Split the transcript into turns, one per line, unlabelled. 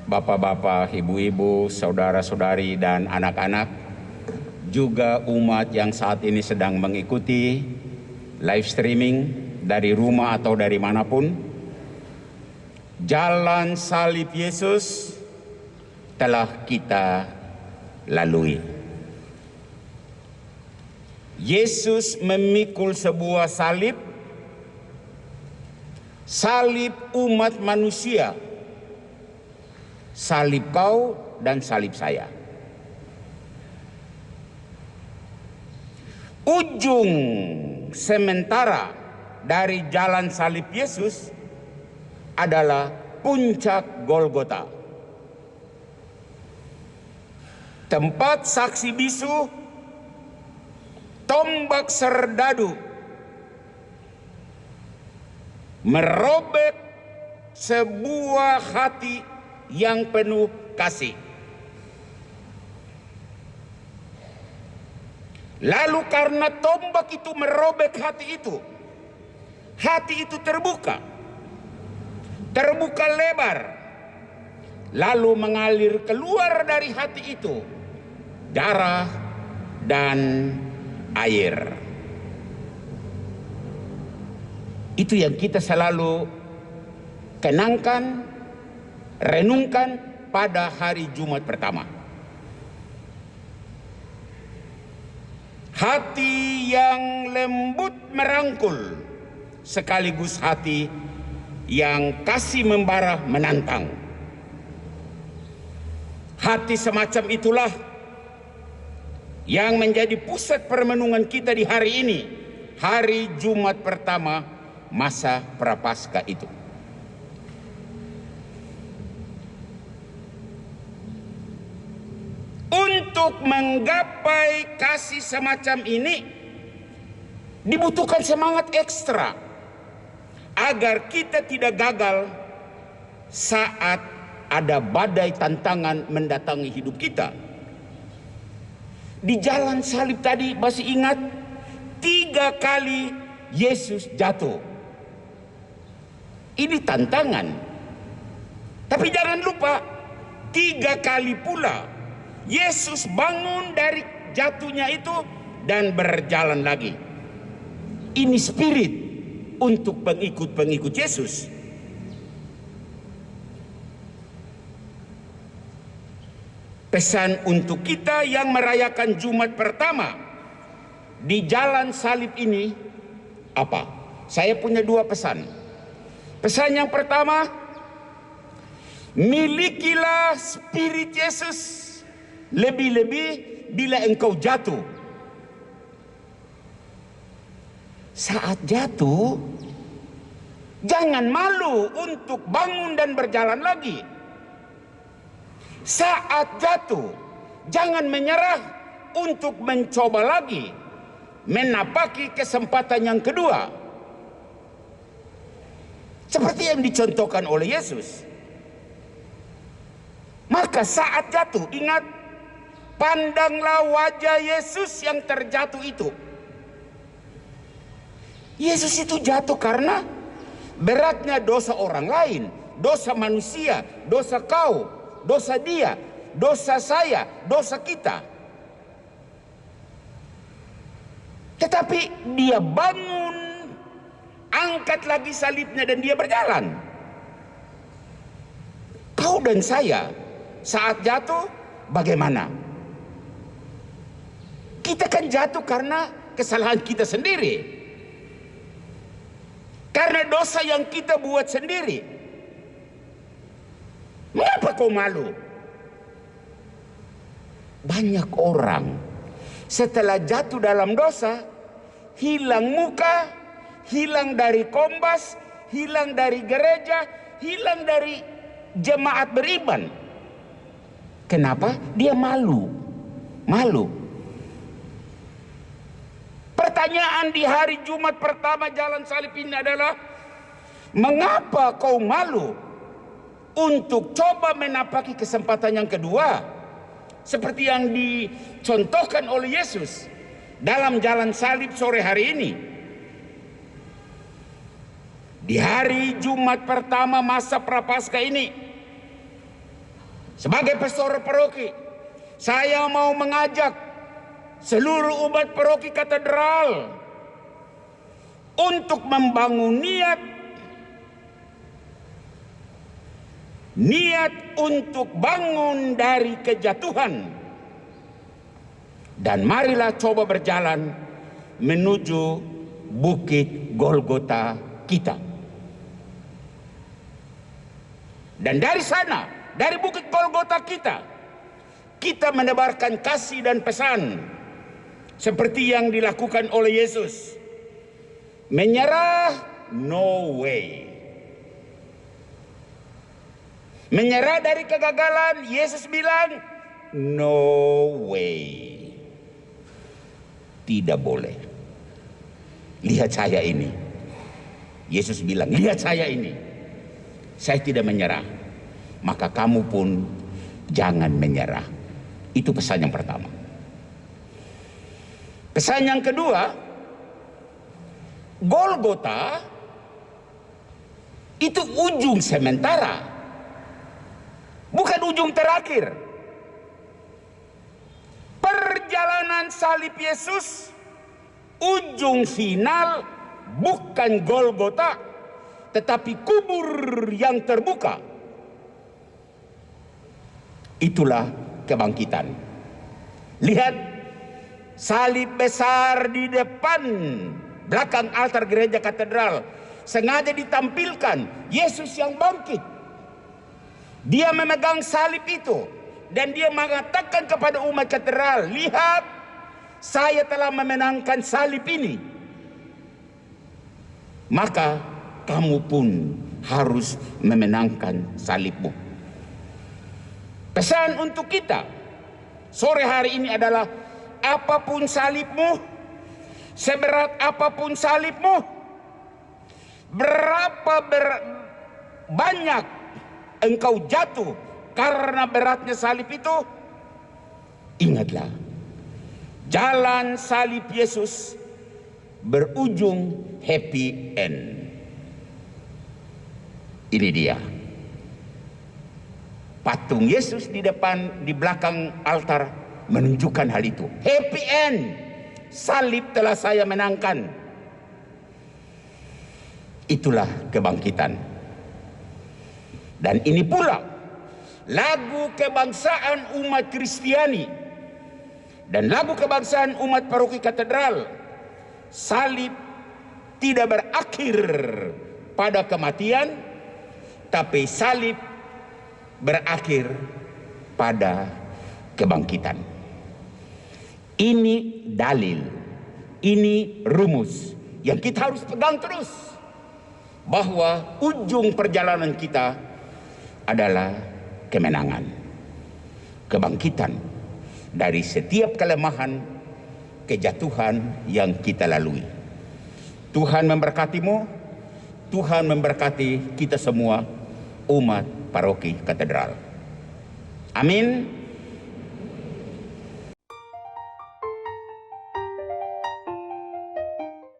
bapak-bapak, ibu-ibu, saudara-saudari, dan anak-anak, juga umat yang saat ini sedang mengikuti live streaming dari rumah atau dari manapun. Jalan salib Yesus telah kita lalui. Yesus memikul sebuah salib, salib umat manusia, salib kau dan salib saya. Ujung sementara dari jalan salib Yesus adalah puncak Golgota, tempat saksi bisu, tombak serdadu, merobek sebuah hati yang penuh kasih. Lalu karena tombak itu merobek hati itu terbuka lebar, lalu mengalir keluar dari hati itu darah dan air. Itu yang kita selalu kenangkan, renungkan pada hari Jumat pertama. Hati yang lembut merangkul, sekaligus hati yang kasih membara menantang. Hati semacam itulah yang menjadi pusat permenungan kita di hari ini, hari Jumat pertama masa Prapaskah itu. Untuk menggapai kasih semacam ini dibutuhkan semangat ekstra agar kita tidak gagal saat ada badai tantangan mendatangi hidup kita. Di jalan salib tadi masih ingat 3 kali Yesus jatuh. Ini tantangan. Tapi jangan lupa 3 kali pula Yesus bangun dari jatuhnya itu dan berjalan lagi. Ini spirit untuk pengikut-pengikut Yesus. Pesan untuk kita yang merayakan Jumat pertama di jalan salib ini apa? Saya punya 2 pesan. Pesan yang pertama, milikilah spirit Yesus. Lebih-lebih bila engkau jatuh. Saat jatuh, jangan malu untuk bangun dan berjalan lagi. Saat jatuh, jangan menyerah untuk mencoba lagi, menapaki kesempatan yang kedua. Seperti yang dicontohkan oleh Yesus. Maka saat jatuh, ingat, pandanglah wajah Yesus yang terjatuh itu. Yesus itu jatuh karena beratnya dosa orang lain, dosa manusia, dosa kau, dosa dia, dosa saya, dosa kita. Tetapi dia bangun, angkat lagi salibnya dan dia berjalan. Kau dan saya saat jatuh bagaimana? Kita kan jatuh karena kesalahan kita sendiri. Karena dosa yang kita buat sendiri. Mengapa kau malu? Banyak orang setelah jatuh dalam dosa, hilang muka, hilang dari Kombas, hilang dari gereja, hilang dari jemaat beriman. Kenapa? Dia malu. Malu. Pertanyaan di hari Jumat pertama jalan salib ini adalah, mengapa kau malu untuk coba menapaki kesempatan yang kedua? Seperti yang dicontohkan oleh Yesus dalam jalan salib sore hari ini. Di hari Jumat pertama masa Prapaskah ini, Sebagai pastor paroki, saya mau mengajak seluruh umat paroki katedral untuk membangun niat untuk bangun dari kejatuhan. Dan marilah coba berjalan menuju Bukit Golgota kita. Dan dari sana, dari Bukit Golgota kita menebarkan kasih dan pesan seperti yang dilakukan oleh Yesus. Menyerah, no way. Menyerah dari kegagalan, Yesus bilang, no way. Tidak boleh. Lihat saya ini. Yesus bilang, lihat saya ini. Saya tidak menyerah. Maka kamu pun jangan menyerah. Itu pesan yang pertama. Pesan yang kedua, Golgota itu ujung sementara, bukan ujung terakhir. Perjalanan salib Yesus, ujung final bukan Golgota, tetapi kubur yang terbuka. Itulah kebangkitan. Lihat salib besar di depan belakang altar gereja katedral, sengaja ditampilkan Yesus yang bangkit. Dia memegang salib itu dan dia mengatakan kepada umat katedral, lihat, saya telah memenangkan salib ini. Maka kamu pun harus memenangkan salibmu. Pesan untuk kita sore hari ini adalah, apapun salibmu, seberat apapun salibmu, berapa banyak engkau jatuh karena beratnya salib itu, ingatlah, jalan salib Yesus berujung happy end. Ini dia patung Yesus di belakang altar menunjukkan hal itu. Happy end. Salib telah saya menangkan. Itulah kebangkitan. Dan ini pula lagu kebangsaan umat Kristiani dan lagu kebangsaan umat paroki katedral. Salib tidak berakhir pada kematian, tapi salib berakhir pada kebangkitan. Ini dalil, ini rumus yang kita harus pegang terus, bahwa ujung perjalanan kita adalah kemenangan, kebangkitan dari setiap kelemahan, kejatuhan yang kita lalui. Tuhan memberkatimu, Tuhan memberkati kita semua umat paroki katedral. Amin.